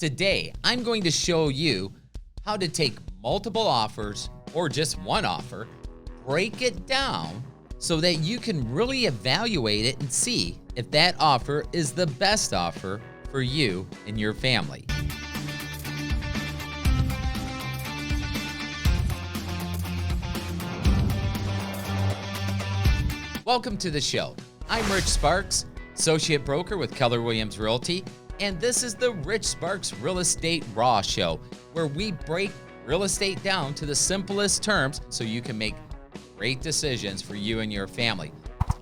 Today, I'm going to show you how to take multiple offers or just one offer, break it down so that you can really evaluate it and see if that offer is the best offer for you and your family. Welcome to the show. I'm Rich Sparks, Associate Broker with Keller Williams Realty, and this is the Rich Sparks Real Estate Raw Show, where we break real estate down to the simplest terms so you can make great decisions for you and your family.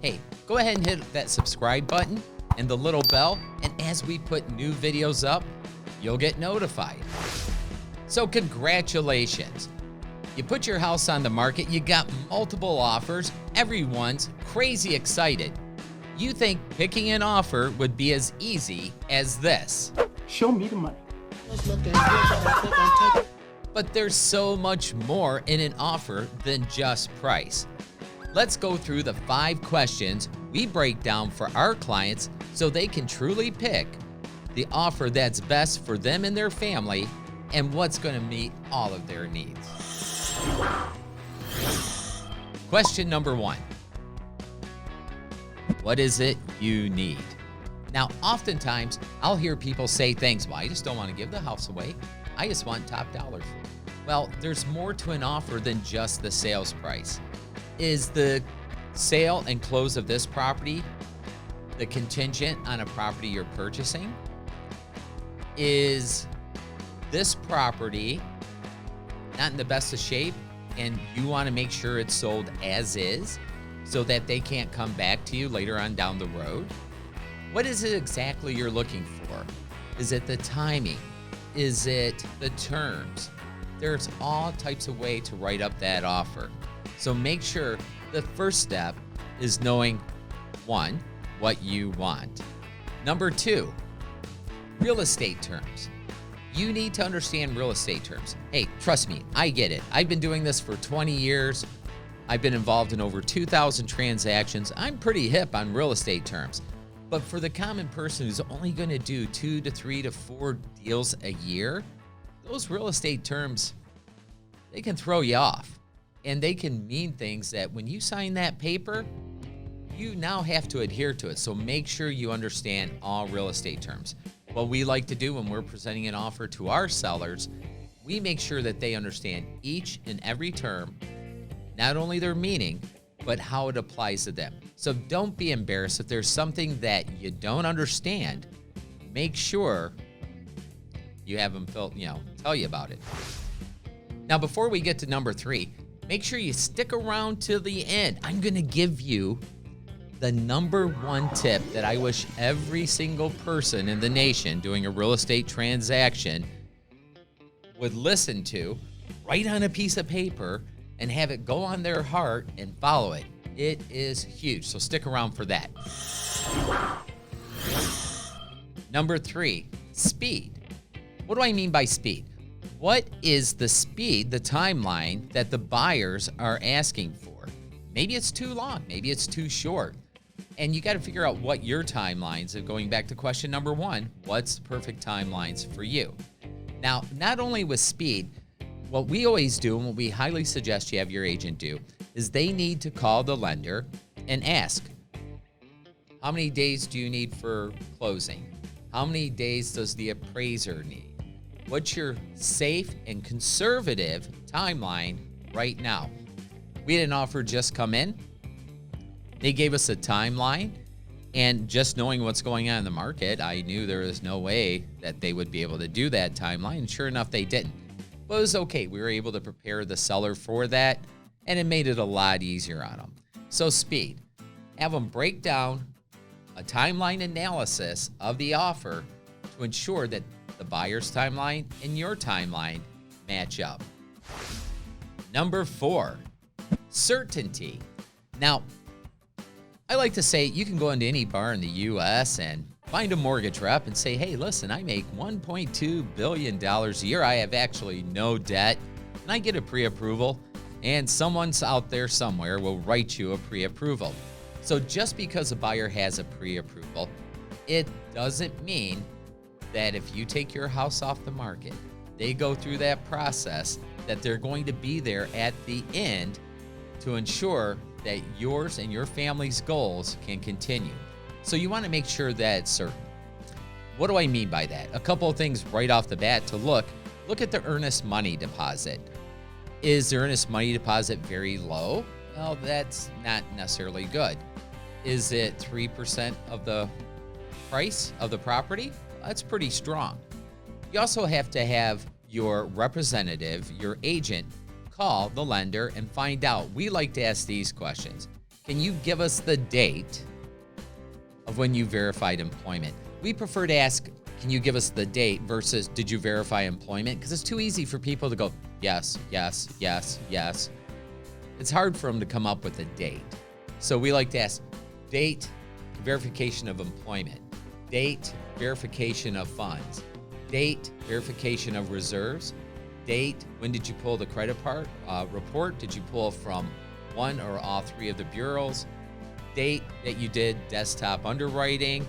Hey, go ahead and hit that subscribe button and the little bell, and as we put new videos up, you'll get notified. So congratulations. You put your house on the market, you got multiple offers, everyone's crazy excited. You think picking an offer would be as easy as this. Show me the money. But there's so much more in an offer than just price. Let's go through the 5 questions we break down for our clients so they can truly pick the offer that's best for them and their family and what's going to meet all of their needs. Question number 1. What is it you need? Now, oftentimes, I'll hear people say things, well, I just don't want to give the house away. I just want top dollar for it. Well, there's more to an offer than just the sales price. Is the sale and close of this property the contingent on a property you're purchasing? Is this property not in the best of shape and you want to make sure it's sold as is so that they can't come back to you later on down the road? What is it exactly you're looking for? Is it the timing? Is it the terms? There's all types of ways to write up that offer. So make sure the first step is knowing, 1, what you want. Number 2, real estate terms. You need to understand real estate terms. Hey, trust me, I get it. I've been doing this for 20 years. I've been involved in over 2,000 transactions. I'm pretty hip on real estate terms. But for the common person who's only going to do 2 to 3 to 4 deals a year, those real estate terms, they can throw you off. And they can mean things that when you sign that paper, you now have to adhere to it. So make sure you understand all real estate terms. What we like to do when we're presenting an offer to our sellers, we make sure that they understand each and every term, not only their meaning, but how it applies to them. So don't be embarrassed if there's something that you don't understand. Make sure you have them tell you about it. Now, before we get to number 3, make sure you stick around to the end. I'm going to give you the number 1 tip that I wish every single person in the nation doing a real estate transaction would listen to, write on a piece of paper, and have it go on their heart and follow it. It is huge, so stick around for that. Number 3, speed. What do I mean by speed? What is the speed, the timeline that the buyers are asking for? Maybe it's too long, maybe it's too short. And you got to figure out what your timelines are. Going back to question number 1, what's the perfect timelines for you? Now, not only with speed, what we always do and what we highly suggest you have your agent do is they need to call the lender and ask, how many days do you need for closing? How many days does the appraiser need? What's your safe and conservative timeline right now? We had an offer just come in. They gave us a timeline, and just knowing what's going on in the market, I knew there was no way that they would be able to do that timeline, and sure enough, they didn't. But it was okay. We were able to prepare the seller for that, and it made it a lot easier on them. So speed. Have them break down a timeline analysis of the offer to ensure that the buyer's timeline and your timeline match up. Number 4, certainty. Now, I like to say you can go into any bar in the U.S. and find a mortgage rep and say, hey, listen, I make $1.2 billion a year. I have actually no debt, and I get a pre-approval, and someone's out there somewhere will write you a pre-approval. So just because a buyer has a pre-approval, it doesn't mean that if you take your house off the market, they go through that process, that they're going to be there at the end to ensure that yours and your family's goals can continue. So you want to make sure that it's certain. What do I mean by that? A couple of things right off the bat to look at the earnest money deposit. Is the earnest money deposit very low? Well, that's not necessarily good. Is it 3% of the price of the property? That's pretty strong. You also have to have your representative, your agent, call the lender and find out. We like to ask these questions. Can you give us the date of when you verified employment? We prefer to ask, can you give us the date versus did you verify employment? Because it's too easy for people to go, yes, yes, yes, yes. It's hard for them to come up with a date. So we like to ask date, verification of employment, date, verification of funds, date, verification of reserves, date, when did you pull the credit report? Did you pull from one or all three of the bureaus? Date that you did desktop underwriting,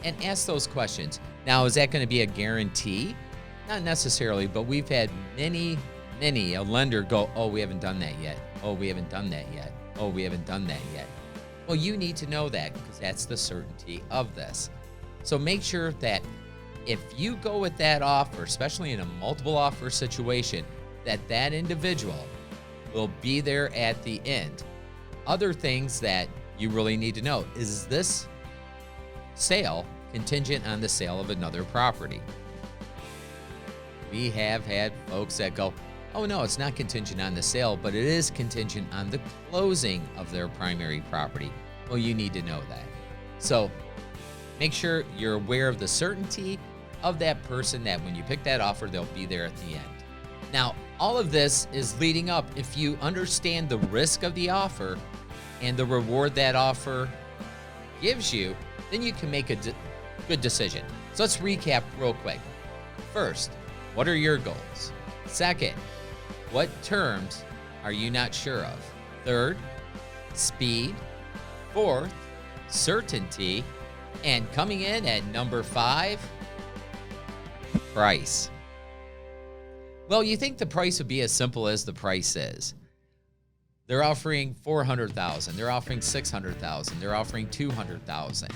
and ask those questions. Now, is that going to be a guarantee? Not necessarily, but we've had many, a lender go, oh, we haven't done that yet. Oh, we haven't done that yet. Oh, we haven't done that yet. Well, you need to know that because that's the certainty of this. So make sure that if you go with that offer, especially in a multiple offer situation, that individual will be there at the end. Other things that you really need to know is this sale contingent on the sale of another property. We have had folks that go, oh no, it's not contingent on the sale, but it is contingent on the closing of their primary property. Well, you need to know that. So make sure you're aware of the certainty of that person, that when you pick that offer, they'll be there at the end. Now, all of this is leading up. If you understand the risk of the offer and the reward that offer gives you, then you can make a good decision. So let's recap real quick. First, what are your goals? Second, what terms are you not sure of? Third, speed. Fourth, certainty. And coming in at number 5, price. Well, you think the price would be as simple as the price is. They're offering $400,000. They're offering $600,000. They're offering $200,000.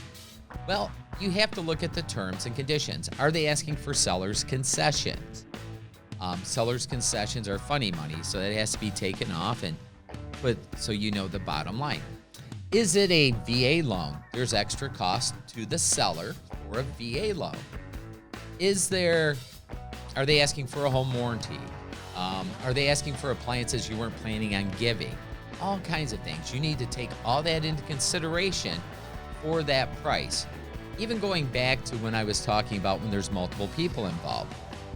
Well, you have to look at the terms and conditions. Are they asking for seller's concessions? Seller's concessions are funny money, so that has to be taken off and put so you know the bottom line. Is it a VA loan? There's extra cost to the seller for a VA loan. Are they asking for a home warranty? Are they asking for appliances you weren't planning on giving? All kinds of things. You need to take all that into consideration for that price. Even going back to when I was talking about when there's multiple people involved.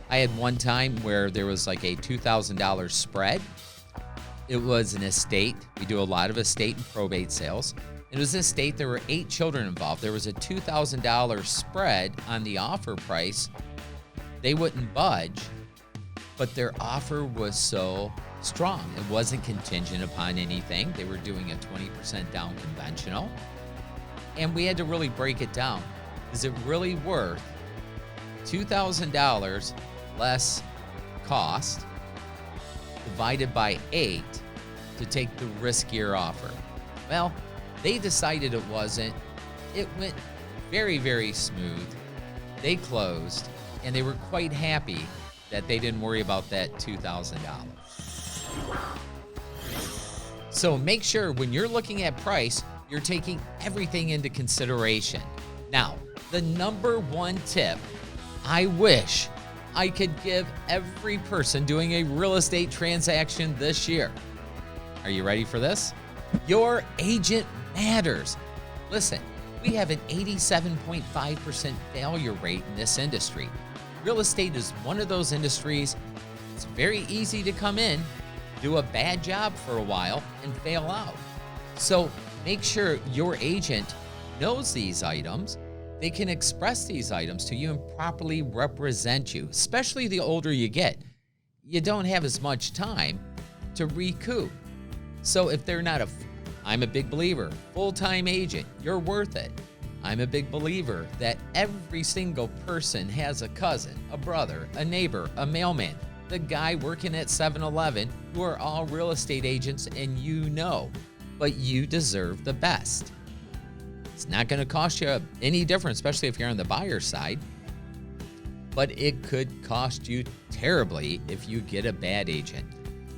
I had one time where there was like a $2,000 spread. It was an estate. We do a lot of estate and probate sales. It was an estate. There were 8 children involved. There was a $2,000 spread on the offer price. They wouldn't budge, but their offer was so strong. It wasn't contingent upon anything. They were doing a 20% down conventional. And we had to really break it down. Is it really worth $2,000 less cost divided by 8 to take the riskier offer? Well, they decided it wasn't. It went very, very smooth. They closed, and they were quite happy that they didn't worry about that $2,000. So make sure when you're looking at price, you're taking everything into consideration. Now, the number 1 tip I wish I could give every person doing a real estate transaction this year. Are you ready for this? Your agent matters. Listen, we have an 87.5% failure rate in this industry. Real estate is one of those industries. It's very easy to come in, do a bad job for a while, and fail out. So make sure your agent knows these items. They can express these items to you and properly represent you, especially the older you get. You don't have as much time to recoup. So if they're not I'm a big believer, full-time agent, you're worth it. I'm a big believer that every single person has a cousin, a brother, a neighbor, a mailman, the guy working at 7-Eleven, who are all real estate agents, and but you deserve the best. It's not going to cost you any different, especially if you're on the buyer side, but it could cost you terribly if you get a bad agent.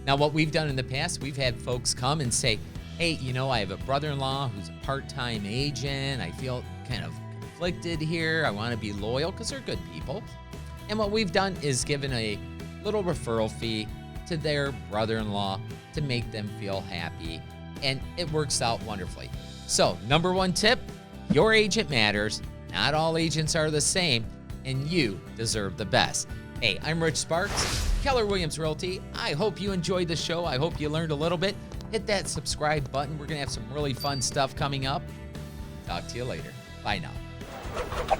Now, what we've done in the past, we've had folks come and say, hey, I have a brother-in-law who's a part-time agent. I feel kind of conflicted here. I want to be loyal because they're good people. And what we've done is given a little referral fee to their brother-in-law to make them feel happy. And it works out wonderfully. So, number one tip, your agent matters. Not all agents are the same, and you deserve the best. Hey, I'm Rich Sparks, Keller Williams Realty. I hope you enjoyed the show. I hope you learned a little bit. Hit that subscribe button. We're going to have some really fun stuff coming up. Talk to you later. Bye now.